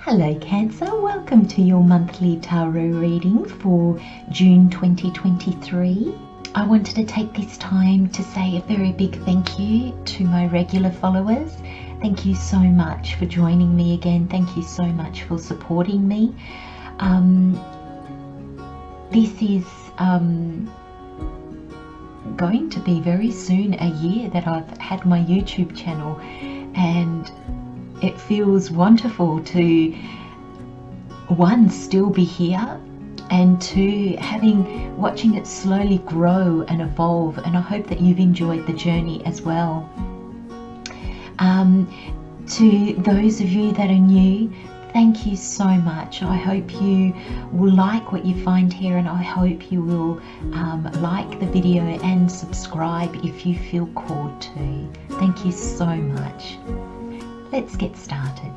Hello Cancer, welcome to your monthly tarot reading for June 2023. I wanted to take this time to say a very big thank you to my regular followers. Thank you so much for joining me again. Thank you so much for supporting me. This is going to be very soon a year that I've had my YouTube channel, and it feels wonderful to, one, still be here, and two, watching it slowly grow and evolve, and I hope that you've enjoyed the journey as well. To those of you that are new, thank you so much. I hope you will like what you find here, and I hope you will like the video and subscribe if you feel called to. Thank you so much. Let's get started.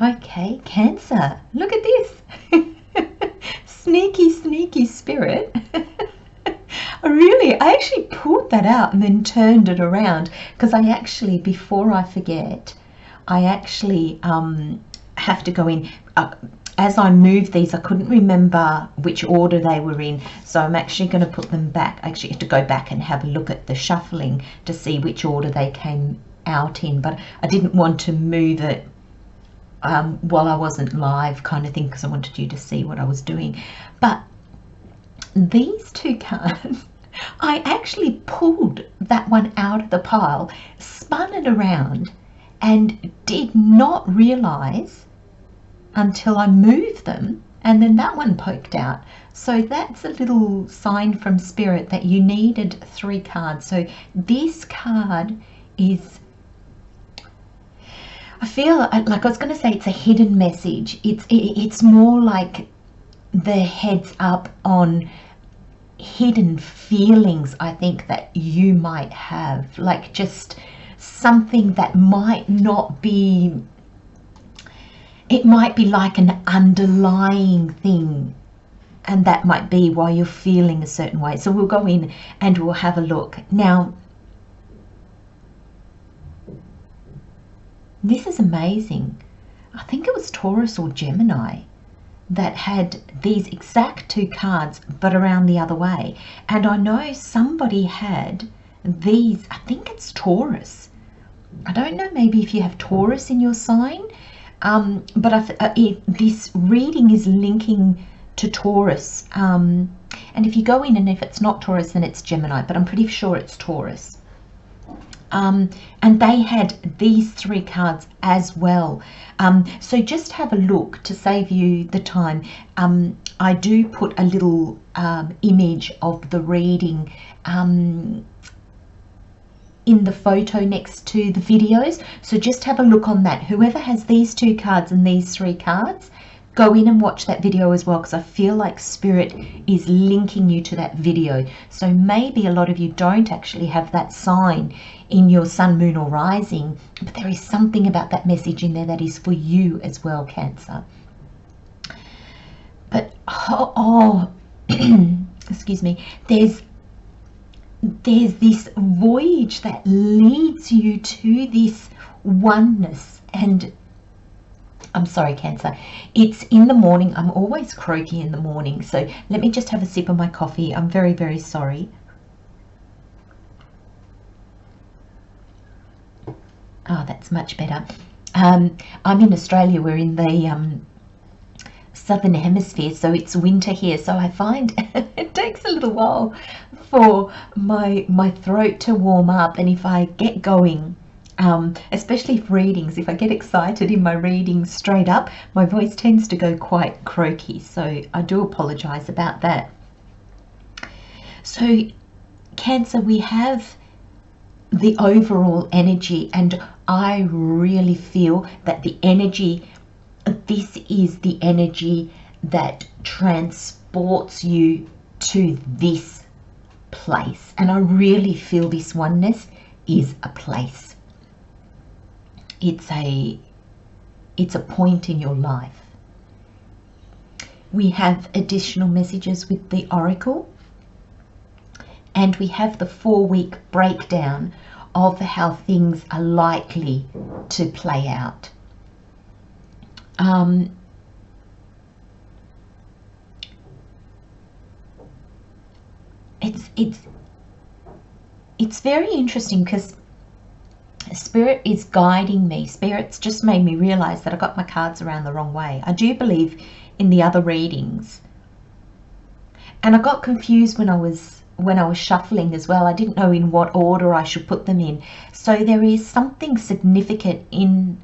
Okay, Cancer, look at this. Sneaky spirit. I actually pulled that out and then turned it around, because I actually, before I forget, I actually have to go in. As I moved these, I couldn't remember which order they were in, so I'm actually going to put them back. I actually have to go back and have a look at the shuffling to see which order they came out in, but I didn't want to move it while I wasn't live, kind of thing, because I wanted you to see what I was doing. But these two cards, I actually pulled that one out of the pile, spun it around, and did not realize until I moved them, and then that one poked out. So that's a little sign from Spirit that you needed 3 cards. So this card is, I feel like I was going to say it's a hidden message. It's more like the heads up on hidden feelings, I think, that you might have, like just something that might not be, it might be like an underlying thing, and that might be why you're feeling a certain way. So we'll go in and we'll have a look. Now, this is amazing. I think it was Taurus or Gemini that had these exact 2 cards, but around the other way. And I know somebody had these, I think it's Taurus. I don't know, maybe if you have Taurus in your sign, but this reading is linking to Taurus. And if you go in, and if it's not Taurus, then it's Gemini, but I'm pretty sure it's Taurus. And they had these 3 cards as well. So just have a look to save you the time. I do put a little image of the reading in the photo next to the videos. So just have a look on that. Whoever has these 2 cards and these 3 cards, go in and watch that video as well, because I feel like Spirit is linking you to that video. So maybe a lot of you don't actually have that sign in your sun, moon or rising, but there is something about that message in there that is for you as well, Cancer. But excuse me, there's this voyage that leads you to this oneness. And I'm sorry, Cancer, it's in the morning. I'm always croaky in the morning, so let me just have a sip of my coffee. I'm very, very sorry. Oh, that's much better. I'm in Australia. We're in the southern hemisphere, so it's winter here. So I find it takes a little while for my throat to warm up, and if I get going, especially for readings, if I get excited in my readings straight up, my voice tends to go quite croaky. So I do apologize about that. So Cancer, we have the overall energy, and I really feel that the energy, this is the energy that transports you to this place, and I really feel this oneness is a place. It's a point in your life. We have additional messages with the oracle, and we have the 4-week breakdown of how things are likely to play out. It's very interesting because Spirit is guiding me. Spirit's just made me realize that I got my cards around the wrong way. I do believe in the other readings, and I got confused when I was shuffling as well. I didn't know in what order I should put them in. So there is something significant in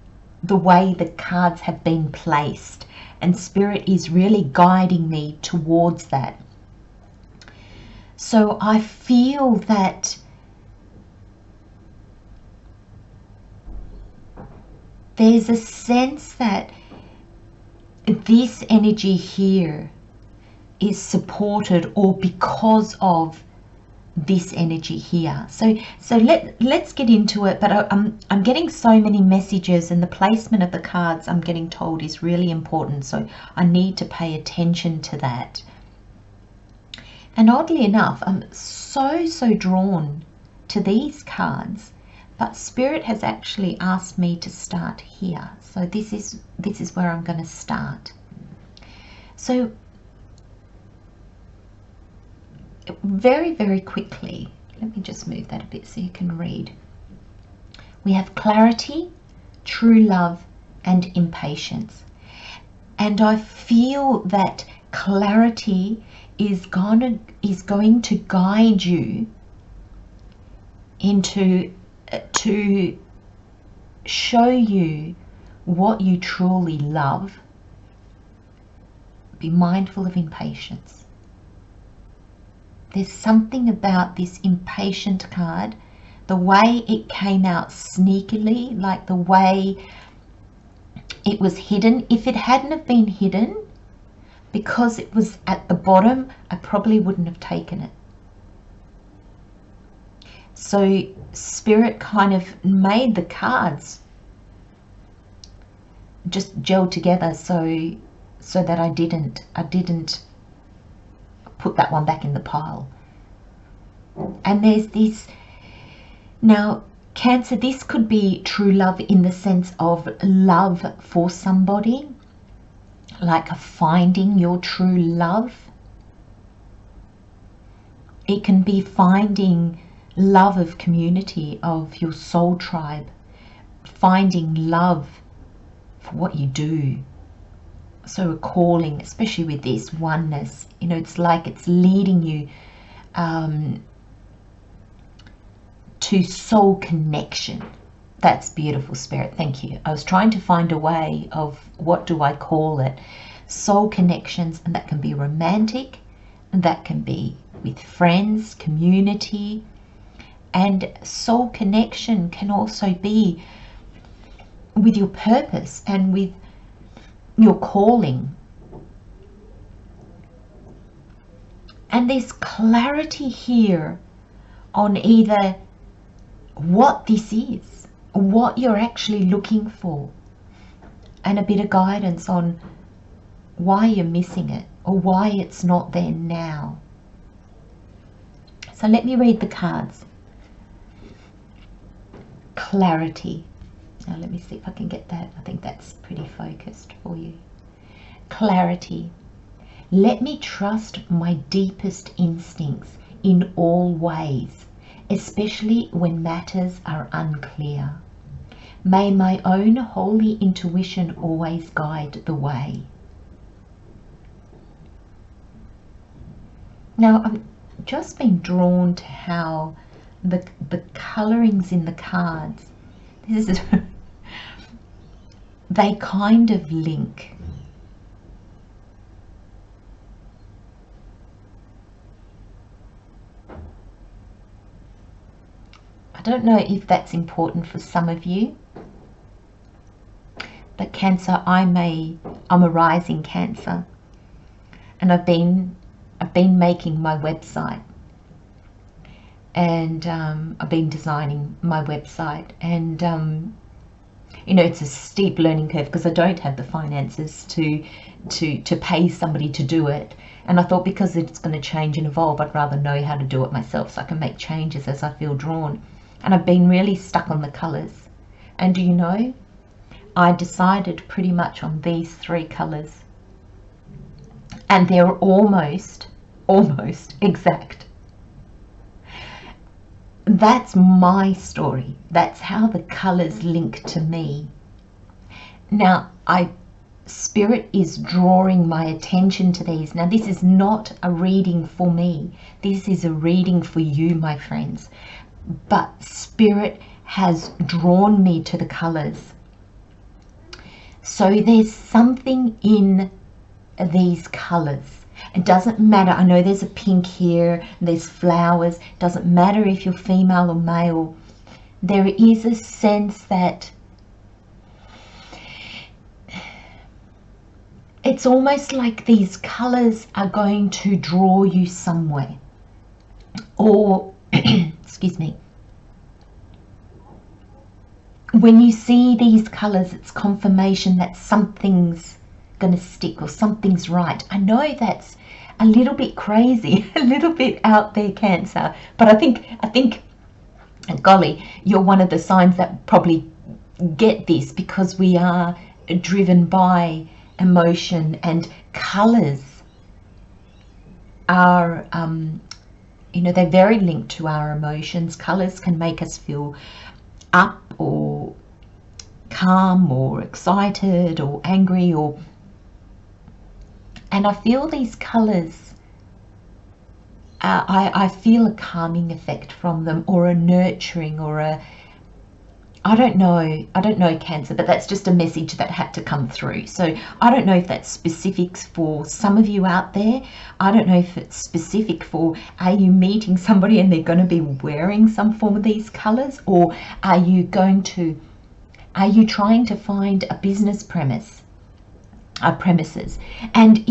the way the cards have been placed, and Spirit is really guiding me towards that. So I feel that there's a sense that this energy here is supported, or because of this energy here. So let's get into it. But I'm getting so many messages, and the placement of the cards, I'm getting told, is really important. So I need to pay attention to that. And oddly enough, I'm so drawn to these cards, but Spirit has actually asked me to start here. So this is where I'm going to start. So very quickly, let me just move that a bit so you can read. We have clarity, true love, and impatience. And I feel that clarity is going to guide you into to show you what you truly love. Be mindful of impatience. There's something about this impatient card, the way it came out sneakily, like the way it was hidden. If it hadn't have been hidden, because it was at the bottom, I probably wouldn't have taken it. So Spirit kind of made the cards just gel together so that I didn't put that one back in the pile. And there's this, now Cancer, this could be true love in the sense of love for somebody, like finding your true love. It can be finding love of community, of your soul tribe, finding love for what you do. So a calling, especially with this oneness, you know, it's like it's leading you to soul connection. That's beautiful, Spirit. Thank you. I was trying to find a way of, what do I call it? Soul connections, and that can be romantic, and that can be with friends, community, and soul connection can also be with your purpose and with your calling. And there's clarity here on either what this is, what you're actually looking for, and a bit of guidance on why you're missing it or why it's not there now. So let me read the cards. Clarity. Now let me see if I can get that. I think that's pretty focused for you. Clarity. Let me trust my deepest instincts in all ways, especially when matters are unclear. May my own holy intuition always guide the way. Now, I've just been drawn to how the colorings in the cards, this is they kind of link. I don't know if that's important for some of you, but Cancer, I'm a rising Cancer, and I've been making my website, and I've been designing my website, and you know, it's a steep learning curve because I don't have the finances to pay somebody to do it. And I thought, because it's going to change and evolve, I'd rather know how to do it myself so I can make changes as I feel drawn. And I've been really stuck on the colours. And do you know, I decided pretty much on these 3 colours, and they're almost exact. That's my story. That's how the colours link to me. Now, Spirit is drawing my attention to these. Now, this is not a reading for me. This is a reading for you, my friends. But Spirit has drawn me to the colours. So there's something in these colours. It doesn't matter. I know there's a pink here, there's flowers. It doesn't matter if you're female or male. There is a sense that it's almost like these colours are going to draw you somewhere. Or, excuse me, when you see these colours, it's confirmation that something's going to stick or something's right. I know that's a little bit crazy, a little bit out there, Cancer, but I think, golly, you're one of the signs that probably get this, because we are driven by emotion, and colours are, you know, they're very linked to our emotions. Colours can make us feel up or calm or excited or angry, or, and I feel these colours, I feel a calming effect from them, or a nurturing, or a, I don't know, Cancer, but that's just a message that had to come through. So I don't know if that's specifics for some of you out there. I don't know if it's specific for, are you meeting somebody and they're going to be wearing some form of these colours, or are you trying to find a business premises, and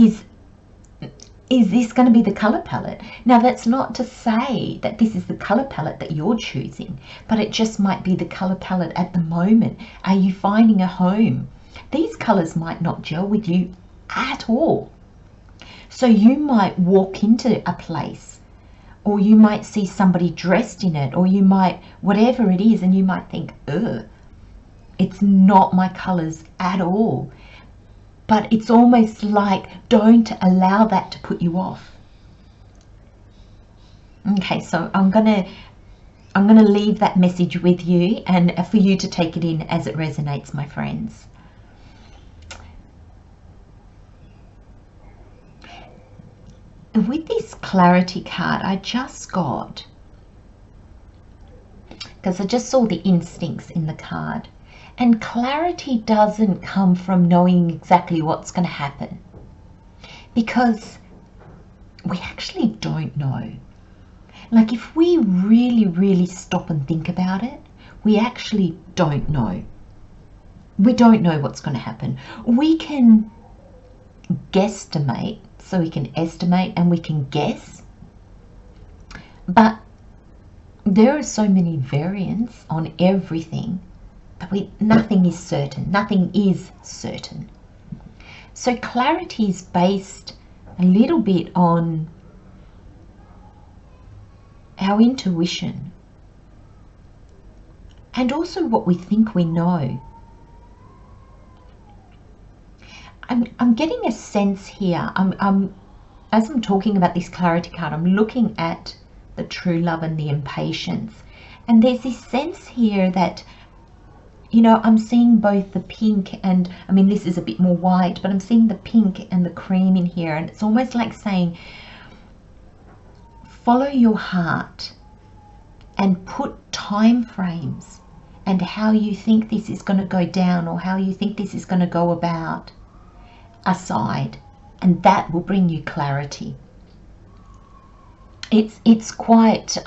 is this going to be the colour palette? Now, that's not to say that this is the colour palette that you're choosing, but it just might be the colour palette at the moment. Are you finding a home? These colours might not gel with you at all. So you might walk into a place, or you might see somebody dressed in it, or you might, whatever it is, and you might think, ugh, it's not my colours at all. But it's almost like, don't allow that to put you off. Okay, so I'm gonna leave that message with you, and for you to take it in as it resonates, my friends. With this clarity card, I just got, because I just saw the instincts in the card. And clarity doesn't come from knowing exactly what's going to happen, because we actually don't know. Like, if we really, really stop and think about it, we actually don't know. We don't know what's going to happen. We can guesstimate, so we can estimate and we can guess, but there are so many variants on everything. Nothing is certain. Nothing is certain. So clarity is based a little bit on our intuition, and also what we think we know. I'm getting a sense here. As I'm talking about this clarity card, I'm looking at the true love and the impatience, and there's this sense here that, you know, I'm seeing both the pink and, I mean, this is a bit more white, but I'm seeing the pink and the cream in here. And it's almost like saying, follow your heart and put time frames and how you think this is going to go down, or how you think this is going to go about, aside. And that will bring you clarity. It's quite,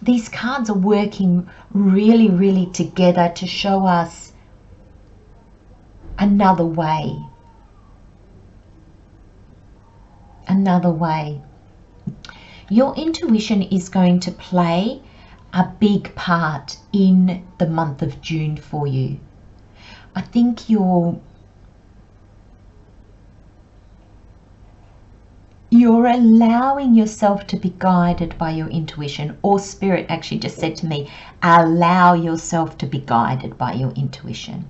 these cards are working really, really together to show us another way. Another way. Your intuition is going to play a big part in the month of June for you. I think you're allowing yourself to be guided by your intuition, or Spirit actually just said to me, allow yourself to be guided by your intuition.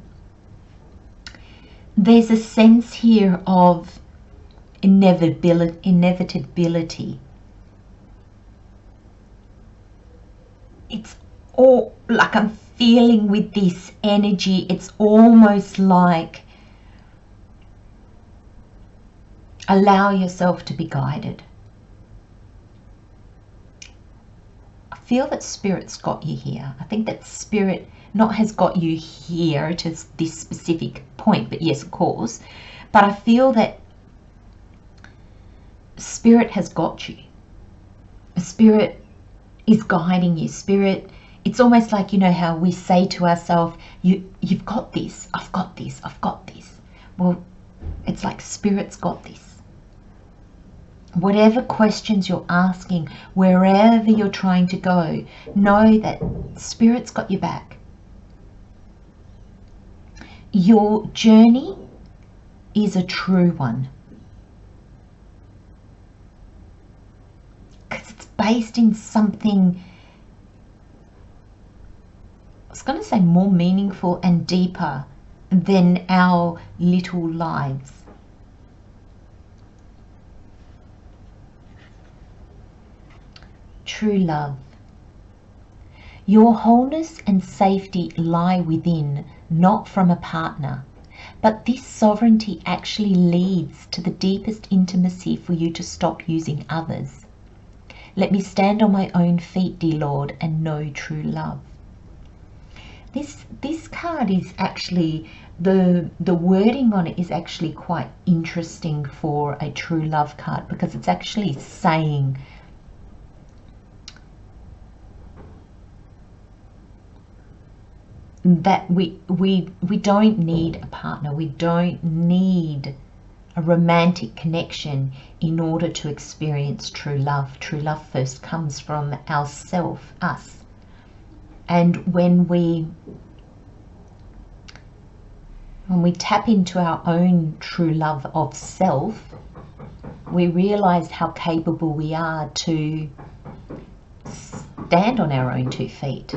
There's a sense here of inevitability. It's all like I'm feeling with this energy, it's almost like allow yourself to be guided. I feel that Spirit's got you here. I think that Spirit not has got you here to this specific point, but yes, of course. But I feel that Spirit has got you. Spirit is guiding you. Spirit, it's almost like, you know how we say to ourselves, you've got this, I've got this, I've got this. Well, it's like Spirit's got this. Whatever questions you're asking, wherever you're trying to go, know that Spirit's got your back. Your journey is a true one. Because it's based in something, I was going to say more meaningful and deeper than our little lives. True love. Your wholeness and safety lie within, not from a partner. But this sovereignty actually leads to the deepest intimacy for you to stop using others. Let me stand on my own feet, dear Lord, and know true love. This card is actually, the wording on it is actually quite interesting for a true love card, because it's actually saying that we don't need a partner, we don't need a romantic connection in order to experience true love. True love first comes from ourself, us. And when we tap into our own true love of self, we realize how capable we are to stand on our own 2 feet.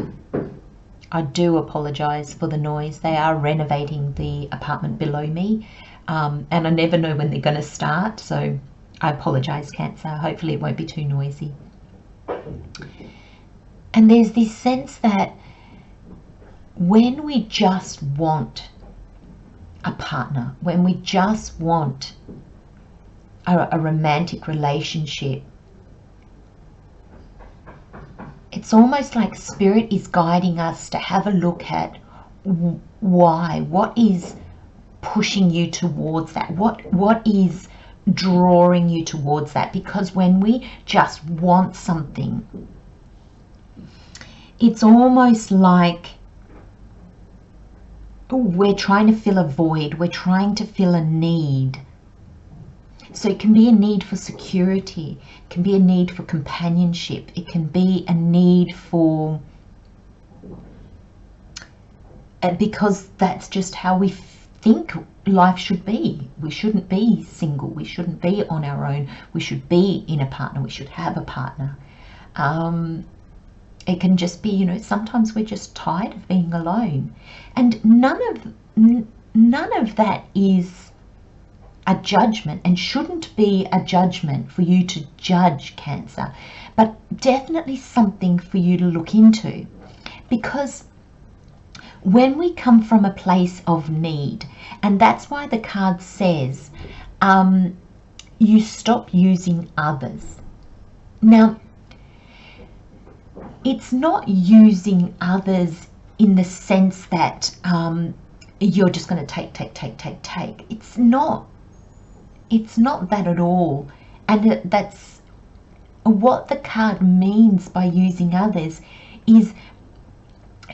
I do apologise for the noise. They are renovating the apartment below me, and I never know when they're going to start, so I apologise, Cancer. Hopefully it won't be too noisy. And there's this sense that when we just want a partner, when we just want a romantic relationship, it's almost like Spirit is guiding us to have a look at why, what is pushing you towards that, what is drawing you towards that. Because when we just want something, it's almost like we're trying to fill a void, we're trying to fill a need. So it can be a need for security, it can be a need for companionship, it can be a need for, because that's just how we think life should be. We shouldn't be single, we shouldn't be on our own, we should be in a partner, we should have a partner. It can just be, you know, sometimes we're just tired of being alone. And none of that is a judgment, and shouldn't be a judgment for you to judge, Cancer, but definitely something for you to look into. Because when we come from a place of need, and that's why the card says you stop using others. Now, it's not using others in the sense that you're just going to take. It's not that at all. And that's what the card means by using others, is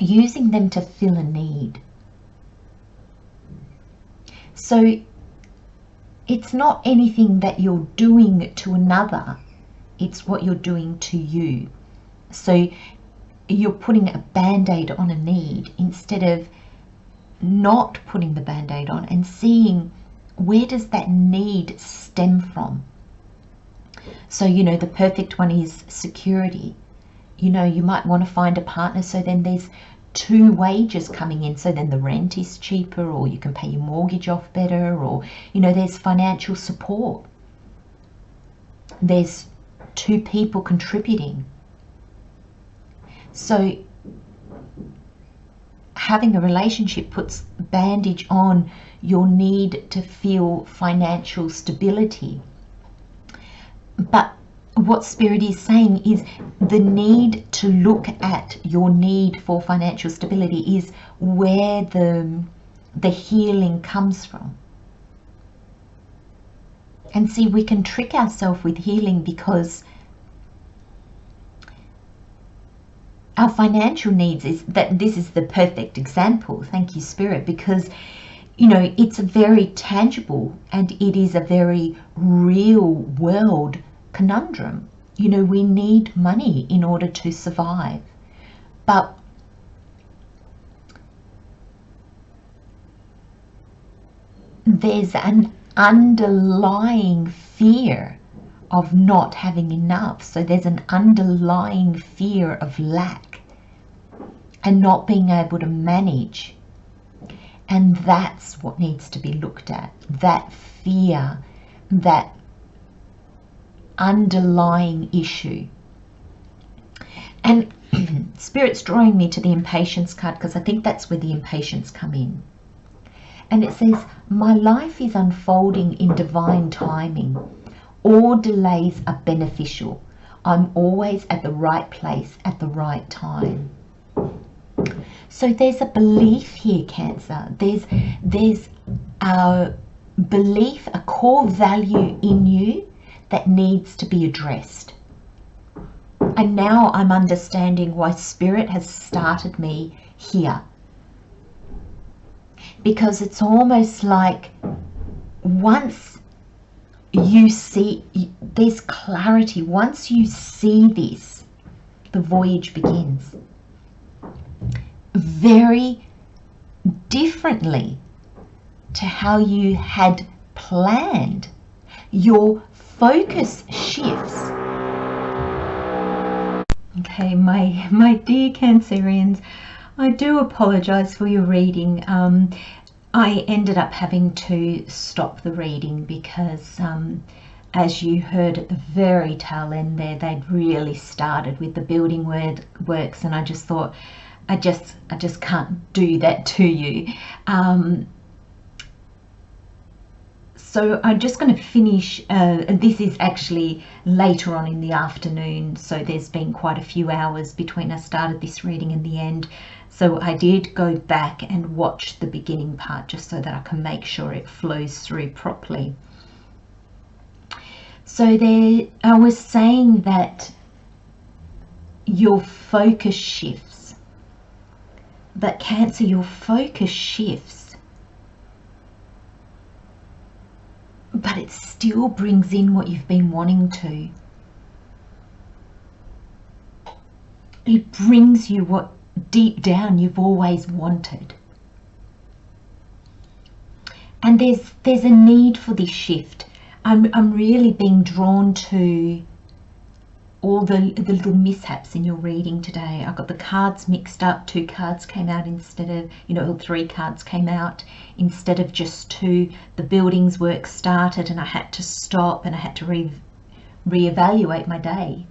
using them to fill a need. So it's not anything that you're doing to another it's what you're doing to you. So you're putting a band-aid on a need instead of not putting the band-aid on and seeing where does that need stem from. So, you know, the perfect one is security. You know, you might want to find a partner, so then there's 2 wages coming in, so then the rent is cheaper, or you can pay your mortgage off better, or, you know, there's financial support. There's 2 people contributing. So having a relationship puts bandage on your need to feel financial stability. But what Spirit is saying is the need to look at your need for financial stability is where the healing comes from. And see, we can trick ourselves with healing because our financial needs is that this is the perfect example. Thank you, Spirit, because, you know, it's a very tangible and it is a very real world conundrum. You know, we need money in order to survive. But there's an underlying fear of not having enough. So there's an underlying fear of lack and not being able to manage. And that's what needs to be looked at. That fear, that underlying issue. And Spirit's drawing me to the impatience card because I think that's where the impatience come in. And it says, my life is unfolding in divine timing. All delays are beneficial. I'm always at the right place at the right time. So there's a belief here, Cancer. There's a belief, a core value in you that needs to be addressed. And now I'm understanding why Spirit has started me here. Because it's almost like once you see, there's clarity. Once you see this, the voyage begins. Very differently to how you had planned. Your focus shifts. Okay, my dear Cancerians, I do apologize for your reading. I ended up having to stop the reading because as you heard at the very tail end there, they'd really started with the building works, and I just thought, I just can't do that to you. So I'm just going to finish, and this is actually later on in the afternoon, so there's been quite a few hours between I started this reading and the end. So I did go back and watch the beginning part just so that I can make sure it flows through properly. So there, I was saying that your focus shifts. But Cancer, your focus shifts, but it still brings in what you've been wanting to. It brings you what deep down you've always wanted. And there's a need for this shift. I'm really being drawn to all the little mishaps in your reading today. I got the cards mixed up. 2 cards came out instead of, you know, 3 cards came out instead of just 2. The buildings work started and I had to stop and I had to reevaluate my day.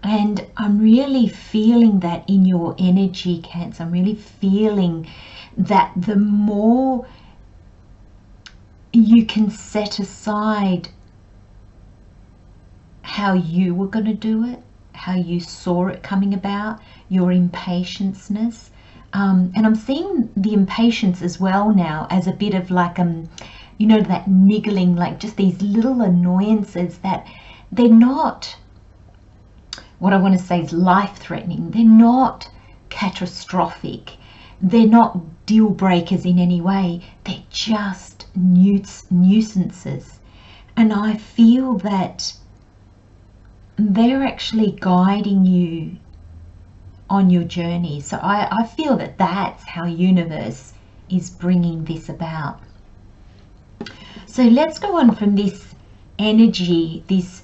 And I'm really feeling that in your energy, Cancer. I'm really feeling that the more you can set aside how you were going to do it, how you saw it coming about, your impatience-ness. And I'm seeing the impatience as well now as a bit of like, you know, that niggling, like just these little annoyances that they're not, what I want to say is life-threatening. They're not catastrophic. They're not deal breakers in any way. They're just nuisances. And I feel that they're actually guiding you on your journey. So I feel that that's how universe is bringing this about. So let's go on from this energy. This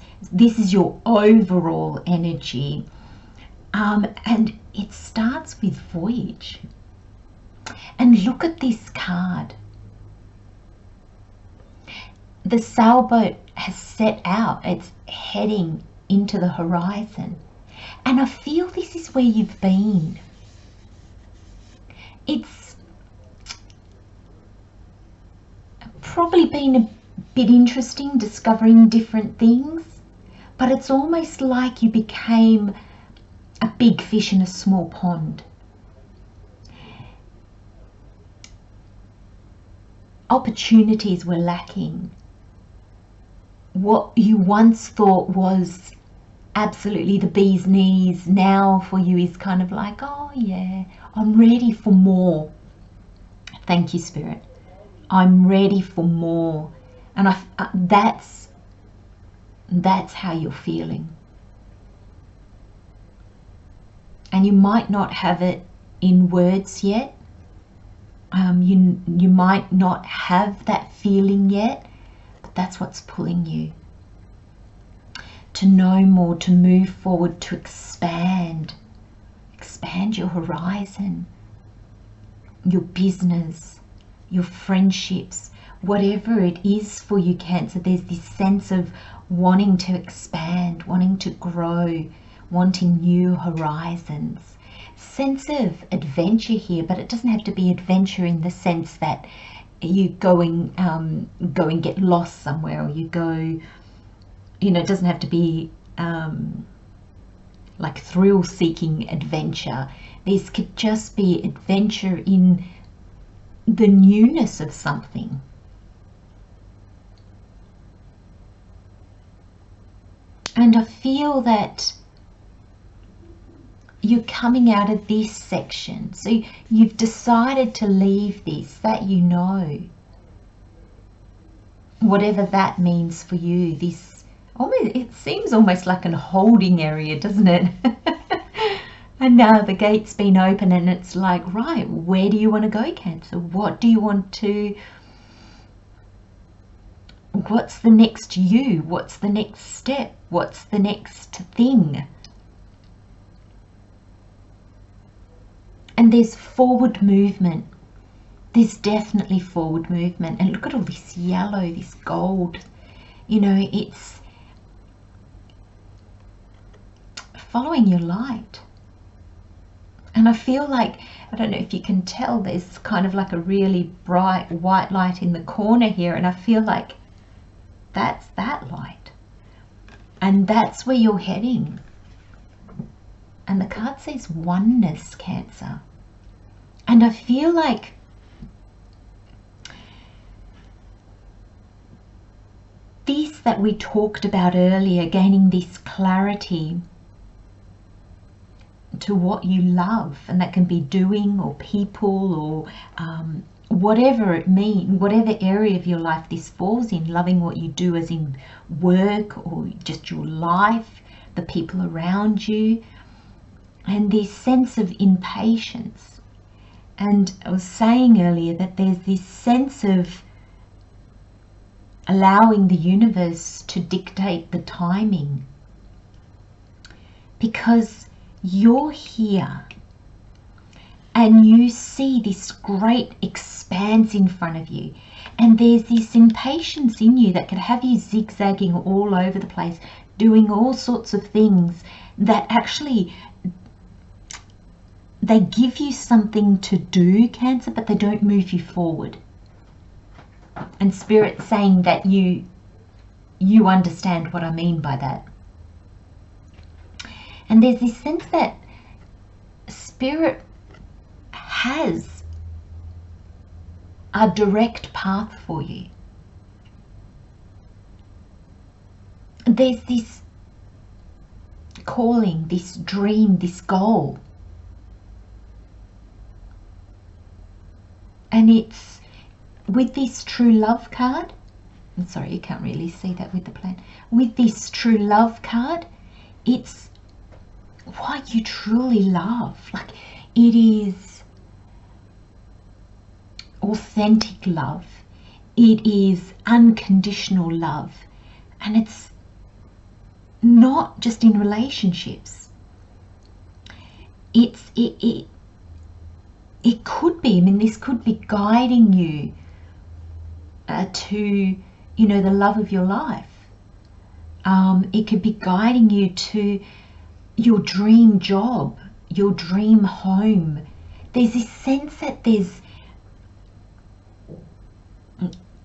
is your overall energy, and it starts with voyage. And look at this card. The sailboat has set out. It's heading into the horizon. And I feel this is where you've been. It's probably been a bit interesting discovering different things, but it's almost like you became a big fish in a small pond. Opportunities were lacking. What you once thought was absolutely the bee's knees now for you is kind of like, oh yeah, I'm ready for more. Thank you, Spirit. I'm ready for more. And that's how you're feeling. And you might not have it in words yet. You might not have that feeling yet, but that's what's pulling you. To know more, to move forward, to expand your horizon, your business, your friendships, whatever it is for you, Cancer. There's this sense of wanting to expand, wanting to grow, wanting new horizons. Sense of adventure here, but it doesn't have to be adventure in the sense that you go and get lost somewhere, or you go, it doesn't have to be like thrill-seeking adventure. This could just be adventure in the newness of something. And I feel that you're coming out of this section. So you've decided to leave this, that you know. Whatever that means for you, this almost, it seems almost like a holding area, doesn't it? And now the gate's been open and it's like, right, where do you want to go, Cancer? What do you want to, what's the next you? What's the next step? What's the next thing? And there's forward movement. There's definitely forward movement. And look at all this yellow, this gold. It's following your light. And I feel like, I don't know if you can tell, there's kind of like a really bright white light in the corner here. And I feel like that's that light. And that's where you're heading. And the card says oneness, Cancer. And I feel like this that we talked about earlier, gaining this clarity to what you love, and that can be doing or people or whatever it means, whatever area of your life this falls in, loving what you do as in work or just your life, the people around you, and this sense of impatience. And I was saying earlier that there's this sense of allowing the universe to dictate the timing, because you're here and you see this great expanse in front of you, and there's this impatience in you that could have you zigzagging all over the place, doing all sorts of things that actually they give you something to do, Cancer, but they don't move you forward. And Spirit's saying that you understand what I mean by that. And there's this sense that Spirit has a direct path for you. There's this calling, this dream, this goal. And it's with this true love card. I'm sorry, you can't really see that with the plan. With this true love card, It's what you truly love. Like, it is authentic love. It is unconditional love. And it's not just in relationships. It could be, I mean, this could be guiding you to, you know, the love of your life. It could be guiding you to your dream job, your dream home. There's this sense that there's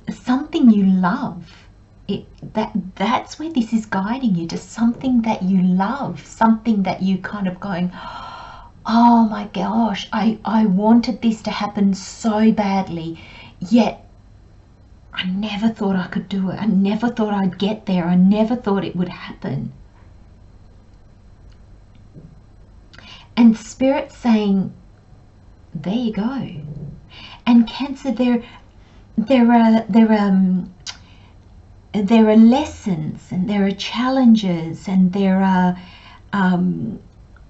something you love. That's where this is guiding you, to something that you love, something that you kind of going, oh my gosh, I wanted this to happen so badly, yet I never thought I could do it. I never thought I'd get there. I never thought it would happen. And Spirit's saying, there you go. And Cancer, there are lessons, and there are challenges, and there are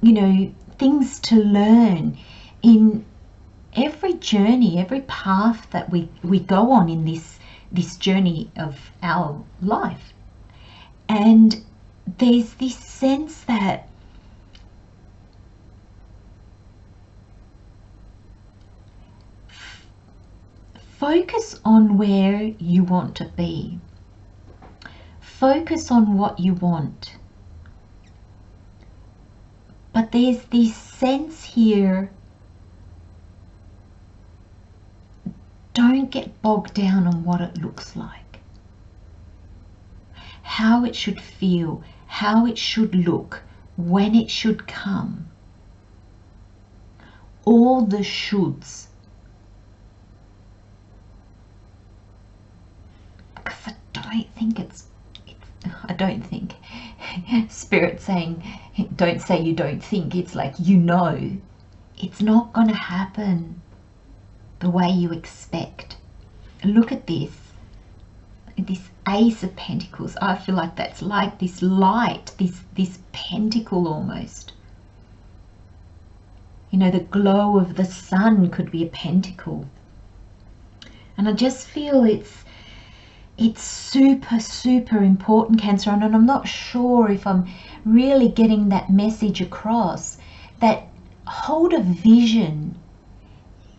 you know, things to learn in every journey, every path that we go on in this journey of our life. And there's this sense that focus on where you want to be. Focus on what you want. But there's this sense here, don't get bogged down on what it looks like, how it should feel, how it should look, when it should come. All the shoulds. Because I don't think Spirit saying, don't say you don't think. It's like, you know, it's not going to happen the way you expect. Look at this Ace of Pentacles. I feel like that's like this light, this pentacle almost. You know, the glow of the sun could be a pentacle. And I just feel it's super, super important, Cancer. And I'm not sure if I'm really getting that message across, that hold a vision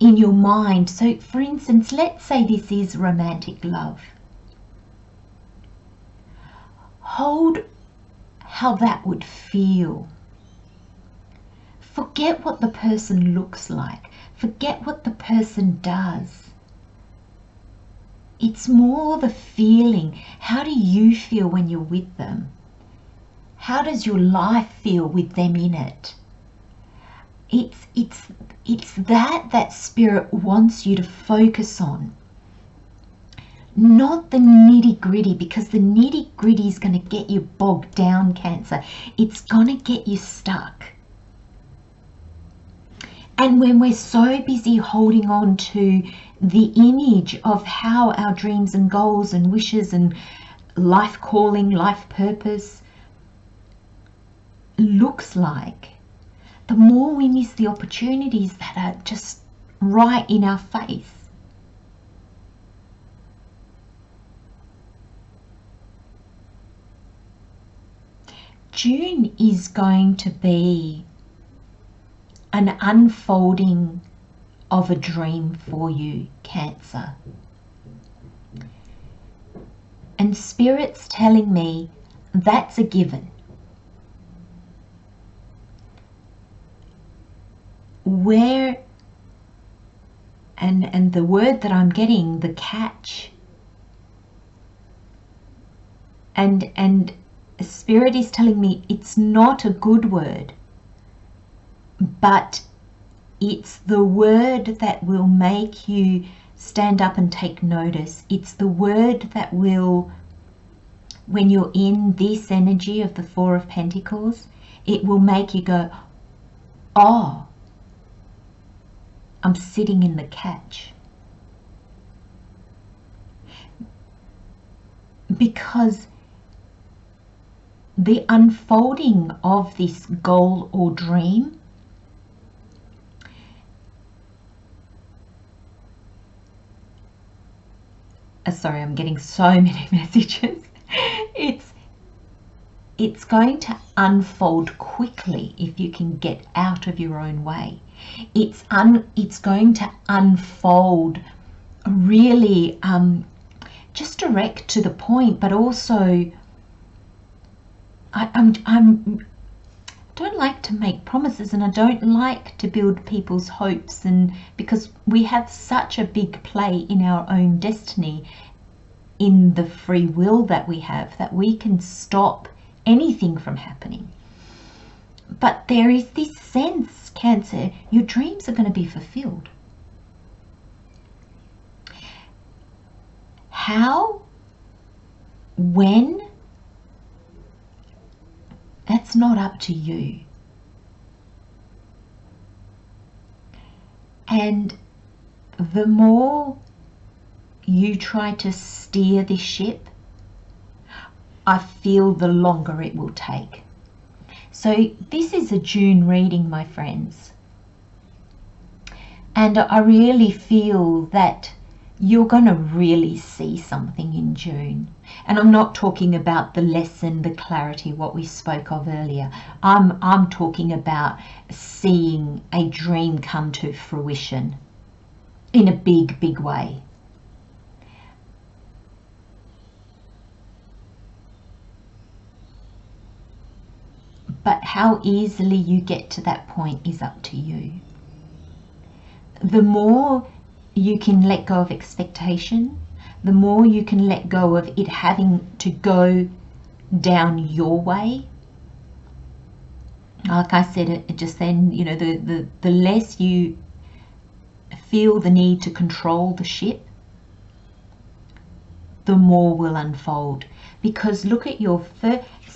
in your mind. So, for instance, let's say this is romantic love. Hold how that would feel. Forget what the person looks like. Forget what the person does. It's more the feeling. How do you feel when you're with them? How does your life feel with them in it? It's that Spirit wants you to focus on. Not the nitty-gritty, because the nitty-gritty is going to get you bogged down, Cancer. It's going to get you stuck. And when we're so busy holding on to the image of how our dreams and goals and wishes and life calling, life purpose looks like, the more we miss the opportunities that are just right in our face. June is going to be an unfolding of a dream for you, Cancer. And Spirit's telling me that's a given. Where, and the word that I'm getting, the catch, and Spirit is telling me it's not a good word, but it's the word that will make you stand up and take notice. It's the word that will, when you're in this energy of the Four of Pentacles, it will make you go, oh, I'm sitting in the catch. Because the unfolding of this goal or dream sorry, I'm getting so many messages. It's going to unfold quickly if you can get out of your own way. It's going to unfold really just direct to the point, but also I don't like to make promises, and I don't like to build people's hopes, and because we have such a big play in our own destiny, in the free will that we have, that we can stop anything from happening. But there is this sense, Cancer, your dreams are going to be fulfilled. How? When? That's not up to you. And the more you try to steer this ship, I feel the longer it will take. So this is a June reading, my friends. And I really feel that you're going to really see something in June. And I'm not talking about the lesson, the clarity, what we spoke of earlier. I'm talking about seeing a dream come to fruition in a big, big way. But how easily you get to that point is up to you. The more you can let go of expectation, the more you can let go of it having to go down your way. Like I said it just then, you know, the less you feel the need to control the ship, the more will unfold. Because look at your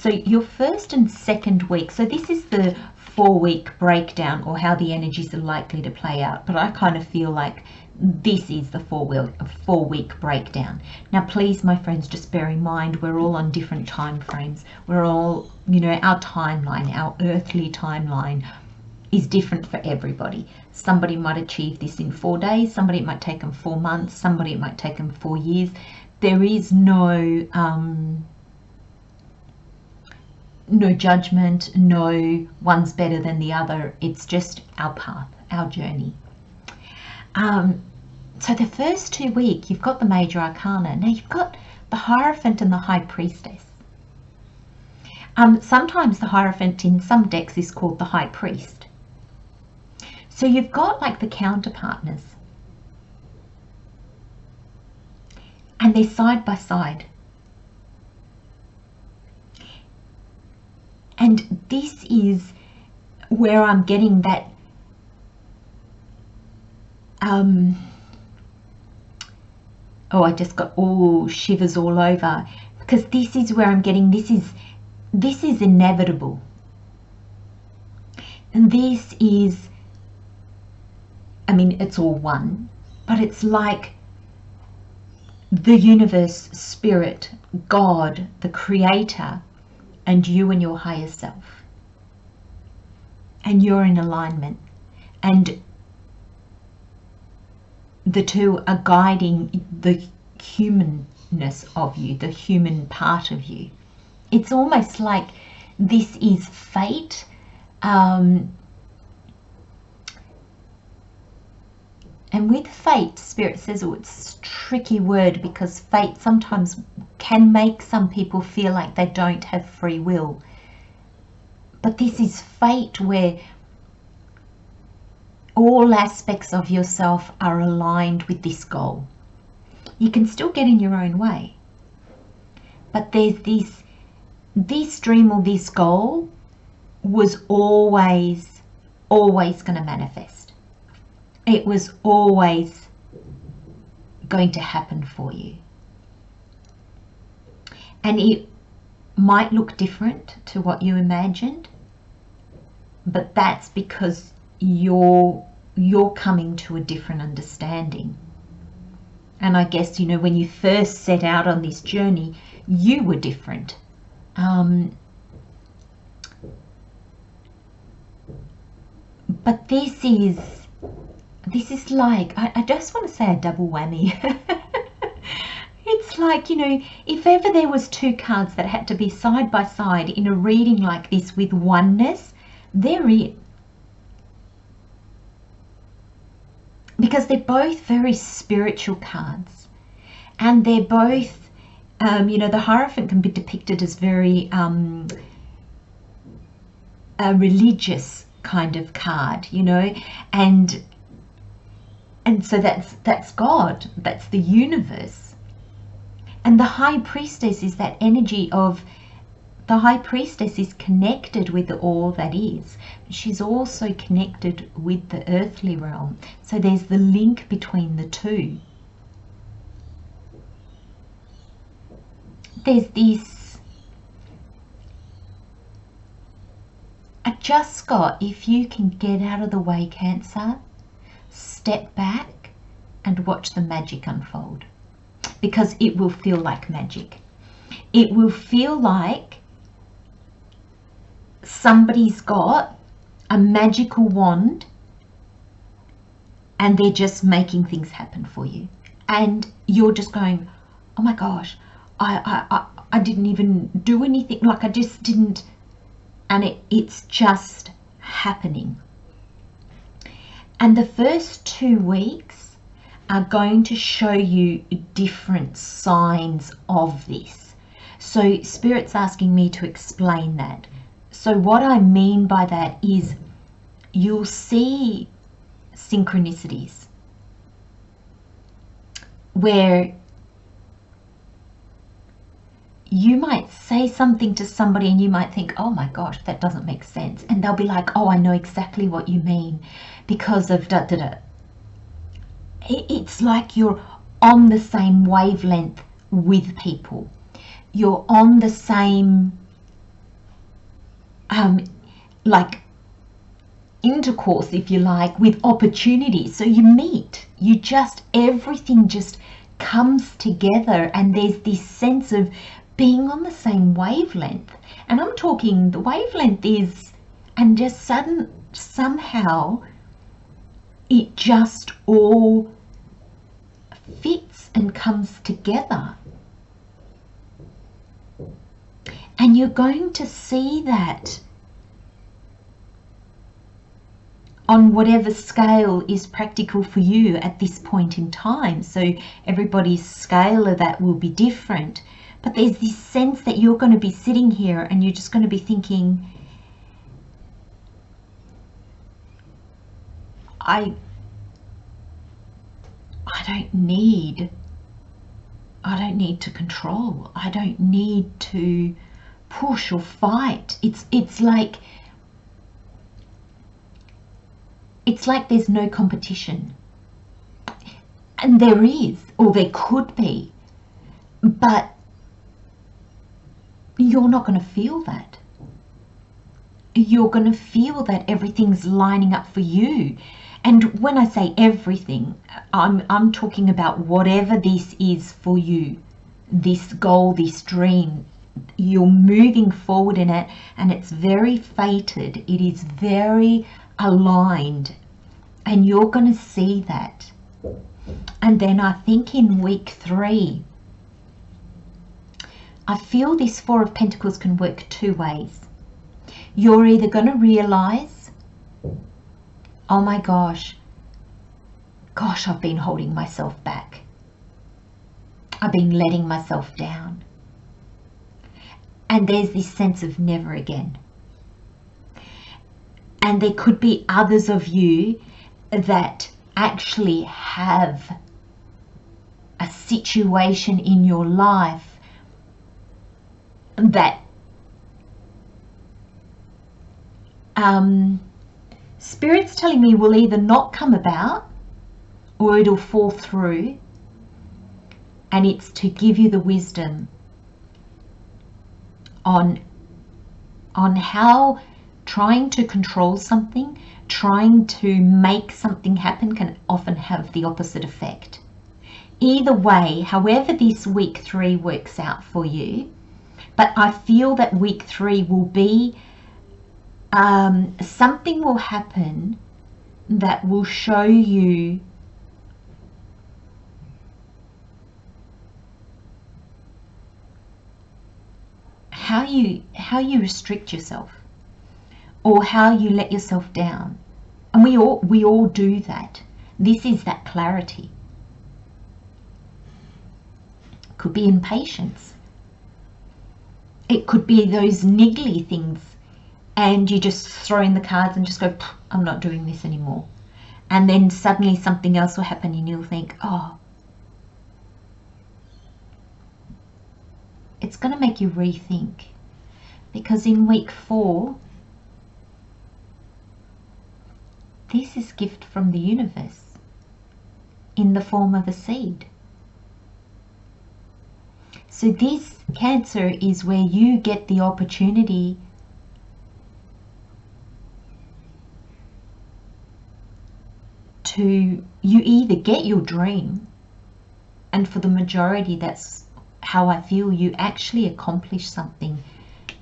your first and second week. So this is the 4-week breakdown, or how the energies are likely to play out. But I kind of feel like this is the 4-week breakdown. Now, please, my friends, just bear in mind, we're all on different time frames. We're all, you know, our timeline, our earthly timeline is different for everybody. Somebody might achieve this in 4 days. Somebody, it might take them 4 months. Somebody, it might take them 4 years. There is no judgment, no one's better than the other. It's just our path, our journey. So the first 2 weeks, you've got the major arcana. Now you've got the Hierophant and the High Priestess. Sometimes the Hierophant in some decks is called the High Priest. So you've got like the counterpartners, and they're side by side. And this is where I'm getting that oh, I just got all shivers all over, because this is where I'm getting this is inevitable. And this is, I mean, it's all one, but it's like the universe, spirit, God, the creator, and you and your higher self. And you're in alignment. And the two are guiding the humanness of you, the human part of you. It's almost like this is fate. And with fate, Spirit says, oh, it's a tricky word, because fate sometimes can make some people feel like they don't have free will. But this is fate, where all aspects of yourself are aligned with this goal. You can still get in your own way, but there's this dream or this goal was always going to manifest. It was always going to happen for you. And it might look different to what you imagined, but that's because you're coming to a different understanding. And I guess, you know, when you first set out on this journey, you were different. But this is like, I just want to say a double whammy. It's like, you know, if ever there was two cards that had to be side by side in a reading like this with oneness, they're it. Because they're both very spiritual cards, and they're both, you know, the Hierophant can be depicted as very a religious kind of card, you know, and so that's God, that's the universe. And the High Priestess is that energy of, the High Priestess is connected with all that is. She's also connected with the earthly realm. So there's the link between the two. There's this, I just got, if you can get out of the way, Cancer, step back and watch the magic unfold. Because it will feel like magic. It will feel like somebody's got a magical wand and they're just making things happen for you. And you're just going, oh my gosh, I didn't even do anything. Like I just didn't. And it's just happening. And the first 2 weeks are going to show you different signs of this. So Spirit's asking me to explain that. So what I mean by that is you'll see synchronicities where you might say something to somebody and you might think, oh my gosh, that doesn't make sense. And they'll be like, oh, I know exactly what you mean because of da da da. It's like you're on the same wavelength with people. You're on the same like intercourse, if you like, with opportunities. So you meet, you just, everything just comes together, and there's this sense of being on the same wavelength. And I'm talking, the wavelength is, and just somehow it just all fits and comes together. And you're going to see that on whatever scale is practical for you at this point in time. So everybody's scale of that will be different. But there's this sense that you're going to be sitting here and you're just going to be thinking, I don't need to control. I don't need to push or fight. It's like there's no competition. And there is, or there could be, but you're not going to feel that. You're going to feel that everything's lining up for you. And when I say everything, I'm talking about whatever this is for you, this goal, this dream. You're moving forward in it, and it's very fated. It is very aligned, and you're going to see that. And then I think in week 3, I feel this 4 of Pentacles can work 2 ways. You're either going to realize, oh my gosh, I've been holding myself back. I've been letting myself down. And there's this sense of never again. And there could be others of you that actually have a situation in your life that Spirit's telling me will either not come about or it'll fall through, and it's to give you the wisdom on how trying to control something, trying to make something happen can often have the opposite effect. Either way, however this week 3 works out for you, but I feel that week 3 will be something will happen that will show you how you restrict yourself, or how you let yourself down. And we all do that. This is that clarity. Could be impatience. It could be those niggly things, and you just throw in the cards and just go, I'm not doing this anymore. And then suddenly something else will happen and you'll think, oh, it's going to make you rethink. Because in week 4, this is gift from the universe in the form of a seed. So this Cancer is where you get the opportunity to, you either get your dream, and for the majority that's how I feel, you actually accomplish something.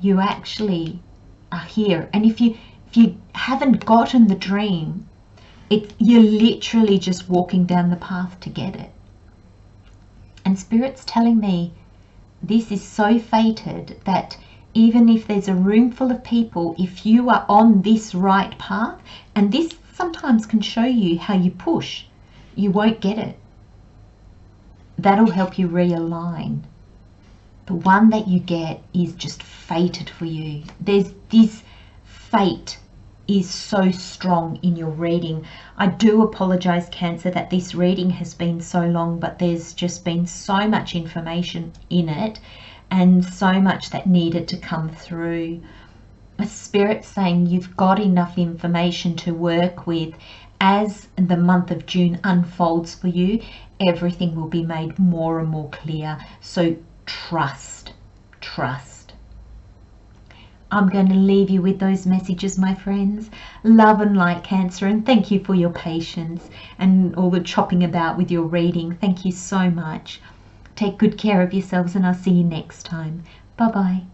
You actually are here. And if you haven't gotten the dream, you're literally just walking down the path to get it. And Spirit's telling me this is so fated that even if there's a room full of people, if you are on this right path, and this sometimes can show you how you push, you won't get it. That'll help you realign. The one that you get is just fated for you. There's this fate is so strong in your reading. I do apologize, Cancer, that this reading has been so long, but there's just been so much information in it and so much that needed to come through. A Spirit saying you've got enough information to work with. As the month of June unfolds for you, everything will be made more and more clear. So trust. I'm going to leave you with those messages, my friends. Love and light, Cancer, and thank you for your patience and all the chopping about with your reading. Thank you so much. Take good care of yourselves, and I'll see you next time. Bye-bye.